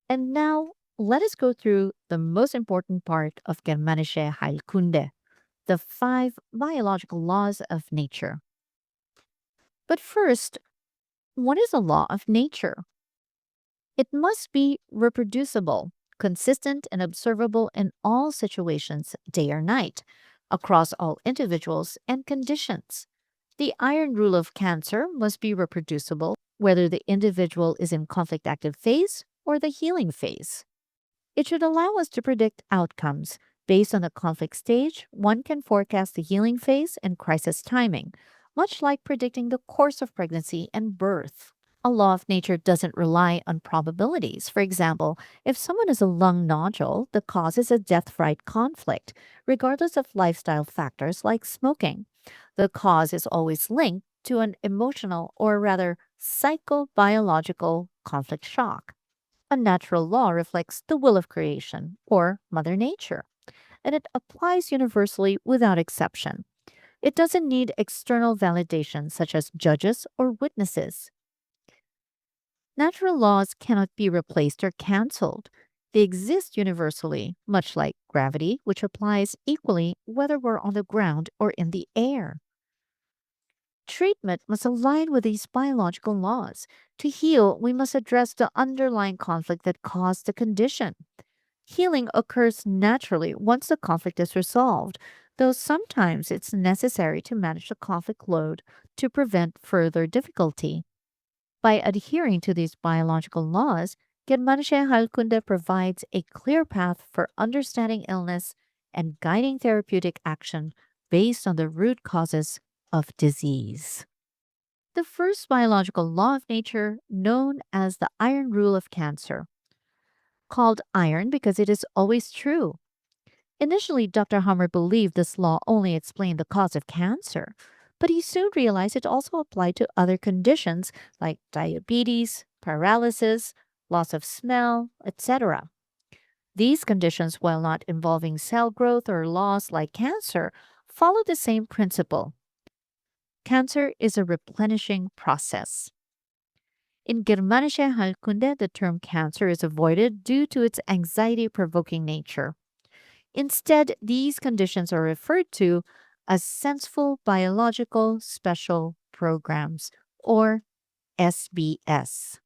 And now let us go through the most important part of Germanische Heilkunde, the five biological laws of nature. But first, what is a law of nature? It must be reproducible, consistent, and observable in all situations, day or night, across all individuals and conditions. The iron rule of cancer must be reproducible, whether the individual is in conflict active phase or the healing phase. It should allow us to predict outcomes. Based on the conflict stage, one can forecast the healing phase and crisis timing, much like predicting the course of pregnancy and birth. A law of nature doesn't rely on probabilities. For example, if someone has a lung nodule, the cause is a death right conflict, regardless of lifestyle factors like smoking. The cause is always linked to an emotional, or rather, psychobiological conflict shock. A natural law reflects the will of creation, or Mother Nature, and it applies universally without exception. It doesn't need external validation, such as judges or witnesses. Natural laws cannot be replaced or canceled. They exist universally, much like gravity, which applies equally whether we're on the ground or in the air. Treatment must align with these biological laws. To heal, we must address the underlying conflict that caused the condition. Healing occurs naturally once the conflict is resolved, though sometimes it's necessary to manage the conflict load to prevent further difficulty. By adhering to these biological laws, Germanische Heilkunde provides a clear path for understanding illness and guiding therapeutic action based on the root causes of disease. The first biological law of nature, known as the iron rule of cancer, called iron because it is always true. Initially, Dr. Hamer believed this law only explained the cause of cancer, but he soon realized it also applied to other conditions like diabetes, paralysis, loss of smell, etc. These conditions, while not involving cell growth or loss like cancer, follow the same principle. Cancer is a replenishing process. In Germanische Heilkunde, the term cancer is avoided due to its anxiety provoking nature. Instead, these conditions are referred to as senseful biological special programs, or SBS.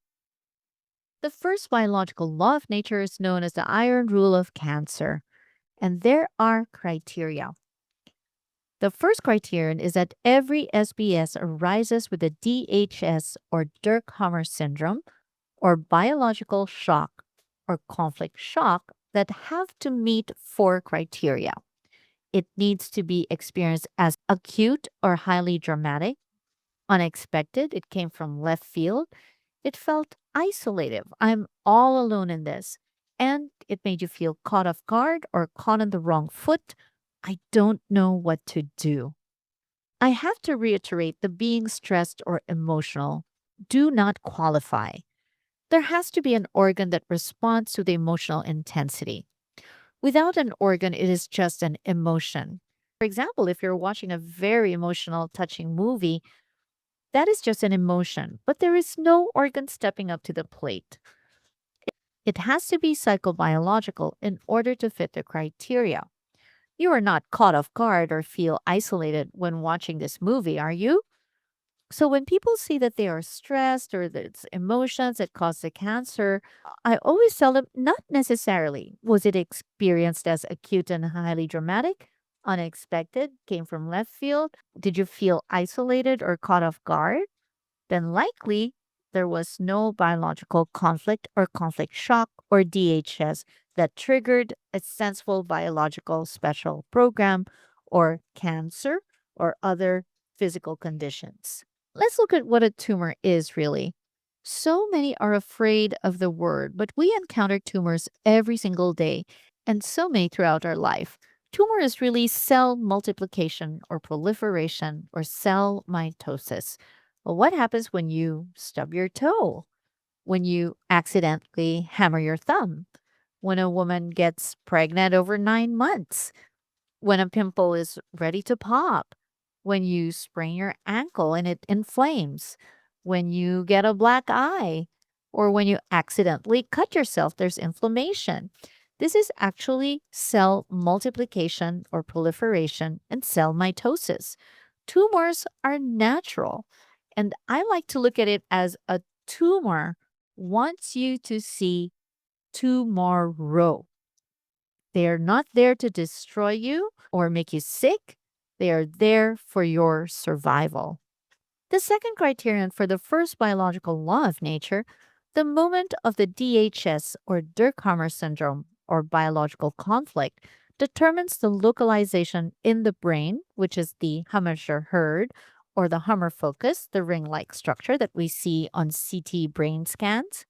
The first biological law of nature is known as the iron rule of cancer, and there are criteria. The first criterion is that every SBS arises with a DHS or Dirk-Hammer syndrome or biological shock or conflict shock that have to meet four criteria. It needs to be experienced as acute or highly dramatic, unexpected, it came from left field, it felt isolated. I'm all alone in this. And it made you feel caught off guard or caught on the wrong foot. I don't know what to do. I have to reiterate the being stressed or emotional do not qualify. There has to be an organ that responds to the emotional intensity. Without an organ, it is just an emotion. For example, if you're watching a very emotional, touching movie, that is just an emotion, but there is no organ stepping up to the plate. It has to be psychobiological in order to fit the criteria. You are not caught off guard or feel isolated when watching this movie, are you? So when people see that they are stressed or that it's emotions that cause the cancer, I always tell them not necessarily. Was it experienced as acute and highly dramatic? Unexpected? Came from left field? Did you feel isolated or caught off guard? Then likely there was no biological conflict or conflict shock or DHS that triggered a senseful biological special program or cancer or other physical conditions. Let's look at what a tumor is really. So many are afraid of the word, but we encounter tumors every single day and so many throughout our life. Tumor is really cell multiplication or proliferation or cell mitosis. Well, what happens when you stub your toe? When you accidentally hammer your thumb? When a woman gets pregnant over 9 months? When a pimple is ready to pop, when you sprain your ankle and it inflames, when you get a black eye, Or when you accidentally cut yourself, there's inflammation. This is actually cell multiplication or proliferation and cell mitosis. Tumors are natural, and I like to look at it as a tumor wants you to see tomorrow. They are not there to destroy you or make you sick. They are there for your survival. The second criterion for the first biological law of nature, the moment of the DHS or Dirkhammer syndrome or biological conflict, determines the localization in the brain, which is the Hammerscher herd or the Hammer focus, the ring like structure that we see on CT brain scans,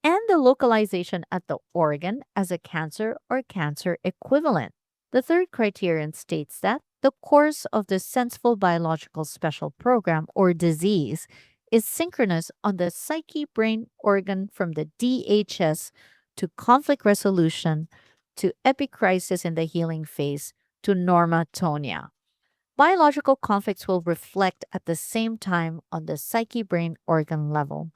and the localization at the organ as a cancer or cancer equivalent. The third criterion states that the course of the senseful biological special program or disease is synchronous on the psyche brain organ from the DHS to conflict resolution to epicrisis in the healing phase to normatonia. Biological conflicts will reflect at the same time on the psyche brain organ level.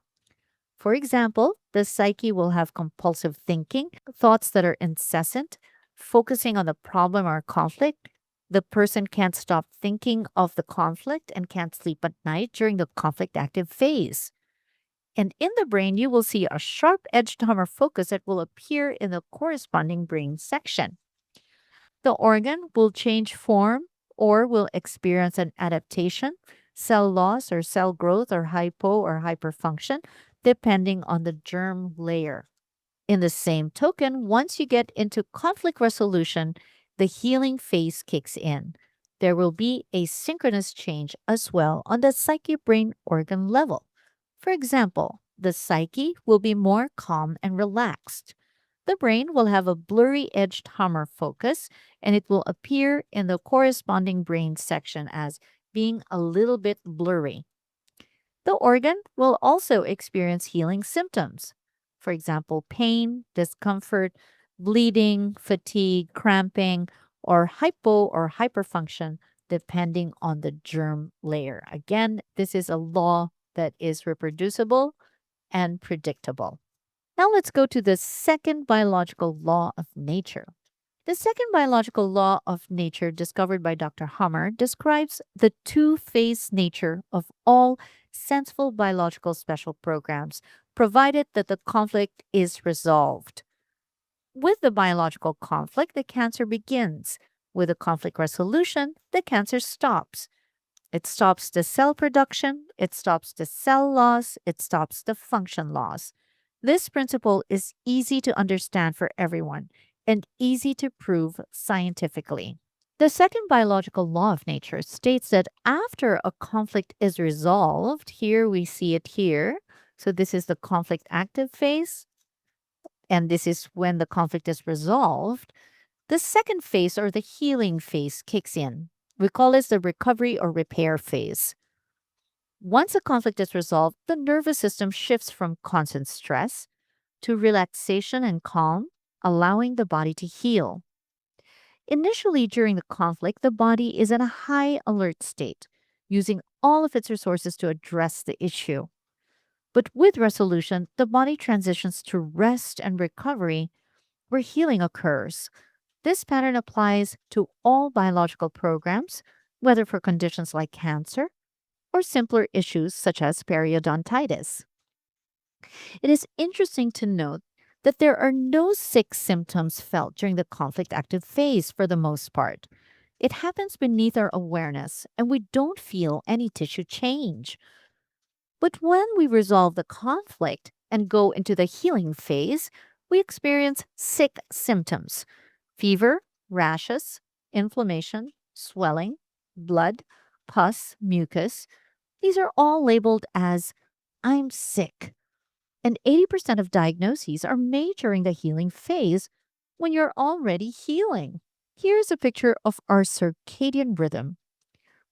For example, the psyche will have compulsive thinking, thoughts that are incessant, focusing on the problem or conflict. The person can't stop thinking of the conflict and can't sleep at night during the conflict active phase. And in the brain, you will see a sharp edged hammer focus that will appear in the corresponding brain section. The organ will change form or will experience an adaptation, cell loss or cell growth or hypo or hyperfunction, depending on the germ layer. In the same token, once you get into conflict resolution, the healing phase kicks in. There will be a synchronous change as well on the psyche brain organ level. For example, the psyche will be more calm and relaxed. The brain will have a blurry edged hammer focus, and it will appear in the corresponding brain section as being a little bit blurry. The organ will also experience healing symptoms. For example, pain, discomfort, bleeding, fatigue, cramping, or hypo or hyperfunction, depending on the germ layer. Again, this is a law that is reproducible and predictable. Now let's go to the second biological law of nature. The second biological law of nature discovered by Dr. Hamer describes the two-phase nature of all senseful biological special programs, provided that the conflict is resolved. With the biological conflict, the cancer begins. With the conflict resolution, the cancer stops. It stops the cell production, it stops the cell loss, it stops the function loss. This principle is easy to understand for everyone and easy to prove scientifically. The second biological law of nature states that after a conflict is resolved, here we see it here. So, this is the conflict active phase, and this is when the conflict is resolved. The second phase or the healing phase kicks in. We call this the recovery or repair phase. Once a conflict is resolved, the nervous system shifts from constant stress to relaxation and calm, allowing the body to heal. Initially, during the conflict, the body is in a high alert state, using all of its resources to address the issue. But with resolution, the body transitions to rest and recovery where healing occurs. This pattern applies to all biological programs, whether for conditions like cancer or simpler issues such as periodontitis. It is interesting to note that there are no sick symptoms felt during the conflict active phase for the most part. It happens beneath our awareness, and we don't feel any tissue change. But when we resolve the conflict and go into the healing phase, we experience sick symptoms: fever, rashes, inflammation, swelling, blood, pus, mucus. These are all labeled as "I'm sick." And 80% of diagnoses are made during the healing phase when you're already healing. Here's a picture of our circadian rhythm.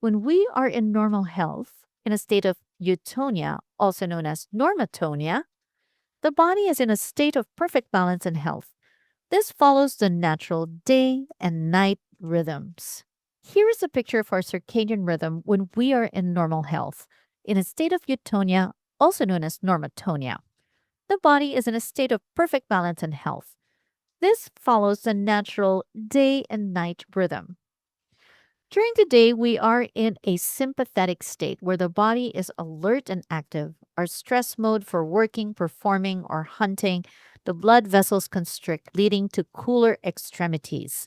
When we are in normal health, in a state of eutonia, also known as normatonia, the body is in a state of perfect balance and health. This follows the natural day and night rhythms. Here is a picture of our circadian rhythm when we are in normal health, in a state of eutonia, also known as normatonia. the body is in a state of perfect balance and health. This follows the natural day and night rhythm. During the day, we are in a sympathetic state where the body is alert and active. Our stress mode for working, performing, or hunting, the blood vessels constrict, leading to cooler extremities.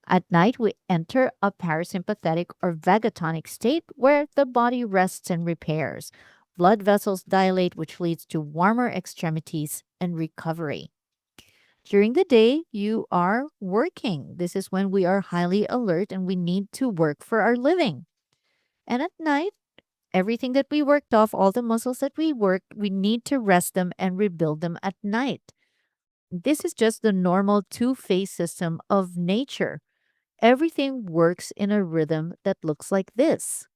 At night, we enter a parasympathetic or vagatonic state where the body rests and repairs. Blood vessels dilate, which leads to warmer extremities and recovery. During the day, you are working. This is when we are highly alert and we need to work for our living. And at night, everything that we worked off, all the muscles that we worked, we need to rest them and rebuild them at night. This is just the normal two-phase system of nature. Everything works in a rhythm that looks like this.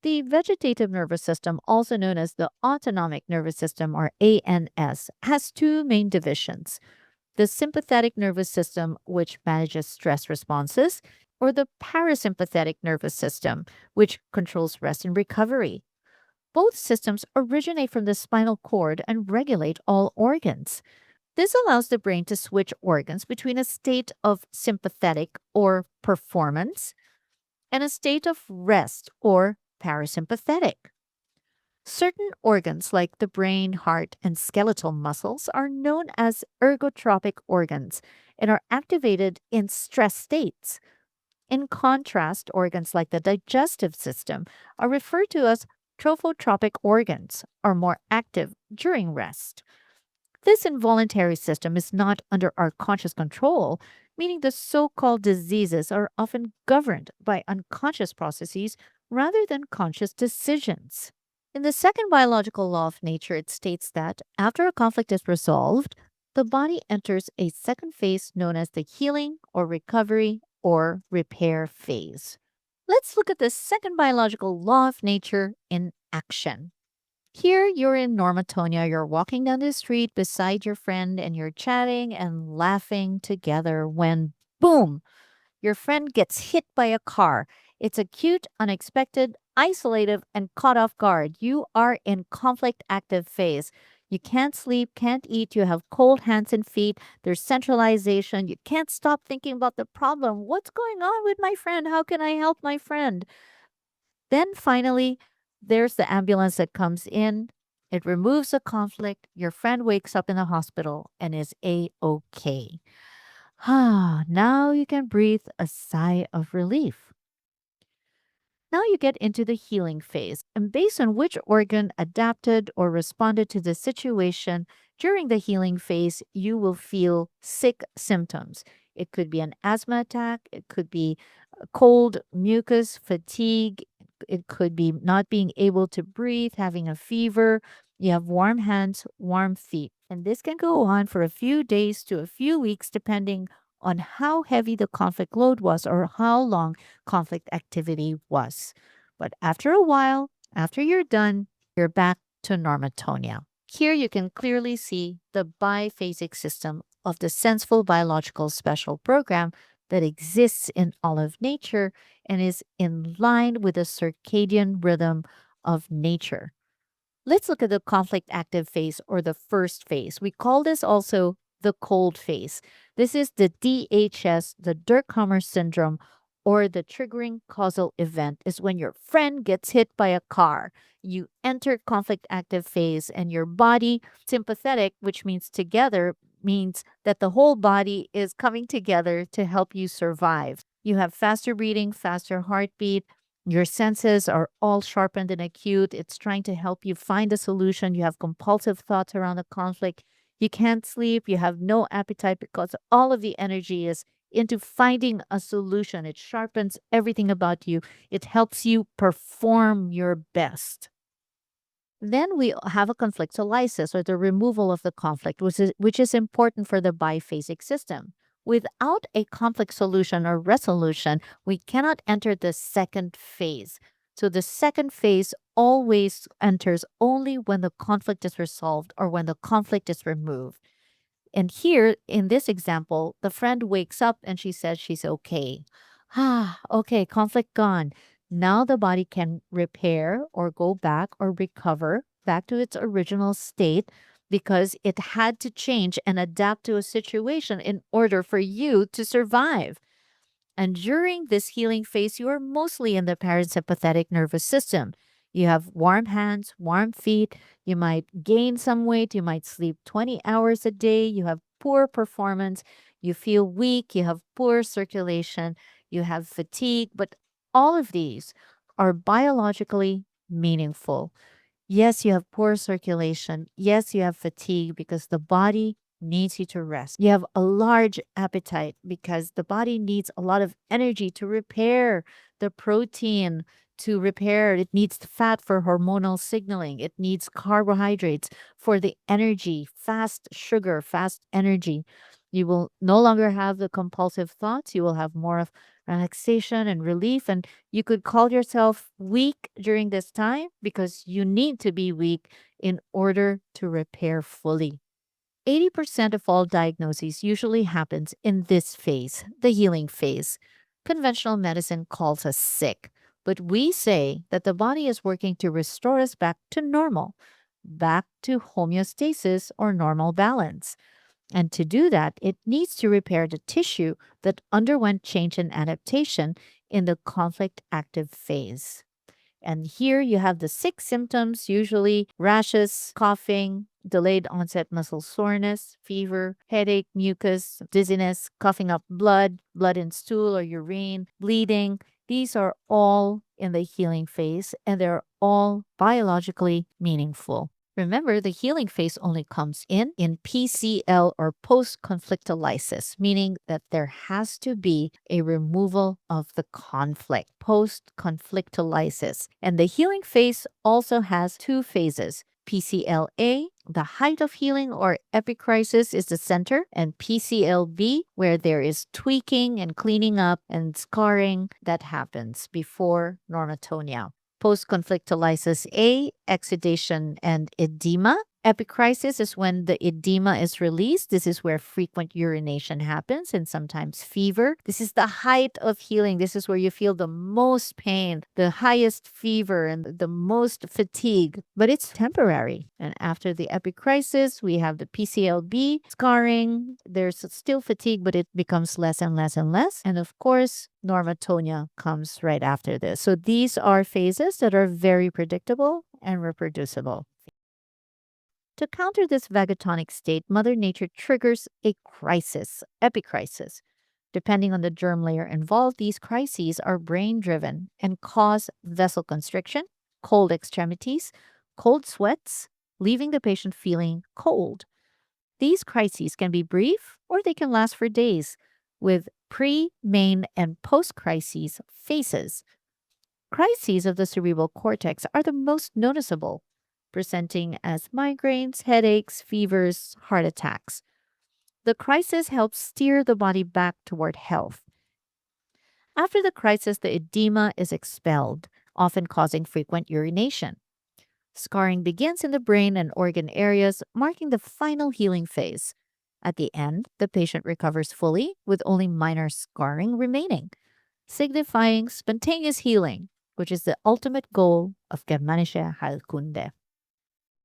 The vegetative nervous system, also known as the autonomic nervous system or ANS, has two main divisions: the sympathetic nervous system, which manages stress responses, or the parasympathetic nervous system, which controls rest and recovery. Both systems originate from the spinal cord and regulate all organs. This allows the brain to switch organs between a state of sympathetic or performance and a state of rest or parasympathetic. Certain organs, like the brain, heart, and skeletal muscles, are known as ergotropic organs and are activated in stress states. In contrast, organs like the digestive system are referred to as trophotropic organs, are more active during rest. This involuntary system is not under our conscious control, meaning the so called diseases are often governed by unconscious processes rather than conscious decisions. In the second biological law of nature, it states that after a conflict is resolved, the body enters a second phase known as the healing or recovery or repair phase. Let's look at the second biological law of nature in action. Here, you're in Normatonia. You're walking down the street beside your friend and you're chatting and laughing together when, boom, your friend gets hit by a car. It's acute, unexpected, isolated, and caught off guard. You are in conflict active phase. You can't sleep, can't eat, you have cold hands and feet, there's centralization, you can't stop thinking about the problem. What's going on with my friend? How can I help my friend? Then finally, there's the ambulance that comes in. It removes the conflict. Your friend wakes up in the hospital and is A OK. Ah, now you can breathe a sigh of relief. Now you get into the healing phase, and based on which organ adapted or responded to the situation during the healing phase, you will feel sick symptoms. It could be an asthma attack, it could be a cold, mucus, fatigue, it could be not being able to breathe, having a fever. You have warm hands, warm feet. And this can go on for a few days to a few weeks, depending on how heavy the conflict load was or how long conflict activity was. But after a while, after you're done, you're back to normatonia. Here you can clearly see the biphasic system of the senseful biological special program that exists in all of nature and is in line with the circadian rhythm of nature. Let's look at the conflict active phase or the first phase. We call this also the cold phase. This is the DHS, the Dirkhammer syndrome, or the triggering causal event is when your friend gets hit by a car. You enter conflict active phase and your body sympathetic, which means together, means that the whole body is coming together to help you survive. You have faster breathing, faster heartbeat, your senses are all sharpened and acute. It's trying to help you find a solution. You have compulsive thoughts around the conflict. You can't sleep. You have no appetite because all of the energy is into finding a solution. It sharpens everything about you. It helps you perform your best. Then we have a conflictolysis or the removal of the conflict, which is important for the biphasic system. Without a conflict solution or resolution, we cannot enter the second phase. So the second phase always enters only when the conflict is resolved or when the conflict is removed. And here in this example, the friend wakes up and she says she's okay. Ah, okay, conflict gone. Now the body can repair or go back or recover back to its original state because it had to change and adapt to a situation in order for you to survive. And during this healing phase, you are mostly in the parasympathetic nervous system. You have warm hands, warm feet. You might gain some weight. You might sleep 20 hours a day. You have poor performance. You feel weak. You have poor circulation. You have fatigue. But all of these are biologically meaningful. Yes, you have poor circulation. Yes, you have fatigue because the body needs you to rest. You have a large appetite because the body needs a lot of energy to repair the protein, to repair. It needs the fat for hormonal signaling. It needs carbohydrates for the energy, fast sugar, fast energy. You will no longer have the compulsive thoughts. You will have more of relaxation and relief. And you could call yourself weak during this time because you need to be weak in order to repair fully. 80% of all diagnoses usually happens in this phase, the healing phase. Conventional medicine calls us sick, but we say that the body is working to restore us back to normal, back to homeostasis or normal balance. And to do that, it needs to repair the tissue that underwent change and adaptation in the conflict active phase. And here you have the six symptoms, usually rashes, coughing, delayed onset muscle soreness, fever, headache, mucus, dizziness, coughing up blood, blood in stool or urine, bleeding. These are all in the healing phase and they're all biologically meaningful. Remember, the healing phase only comes in PCL or post conflictulysis, meaning that there has to be a removal of the conflict, post conflictulysis. And the healing phase also has two phases. PCLA, the height of healing or epicrisis, is the center, and PCLB, where there is tweaking and cleaning up and scarring that happens before normatonia. Post-conflictulysis A, exudation and edema. Epicrisis is when the edema is released. This is where frequent urination happens and sometimes fever. This is the height of healing. This is where you feel the most pain, the highest fever, and the most fatigue, but it's temporary. And after the epicrisis, we have the PCLB, scarring. There's still fatigue, but it becomes less and less and less. And of course, normatonia comes right after this. So these are phases that are very predictable and reproducible. To counter this vagatonic state, Mother Nature triggers a crisis, epicrisis. Depending on the germ layer involved, these crises are brain driven and cause vessel constriction, cold extremities, cold sweats, leaving the patient feeling cold. These crises can be brief or they can last for days, with pre, main, and post crises phases. Crises of the cerebral cortex are the most noticeable, presenting as migraines, headaches, fevers, heart attacks. The crisis helps steer the body back toward health. After the crisis, the edema is expelled, often causing frequent urination. Scarring begins in the brain and organ areas, marking the final healing phase. At the end, the patient recovers fully with only minor scarring remaining, signifying spontaneous healing, which is the ultimate goal of Germanische Heilkunde.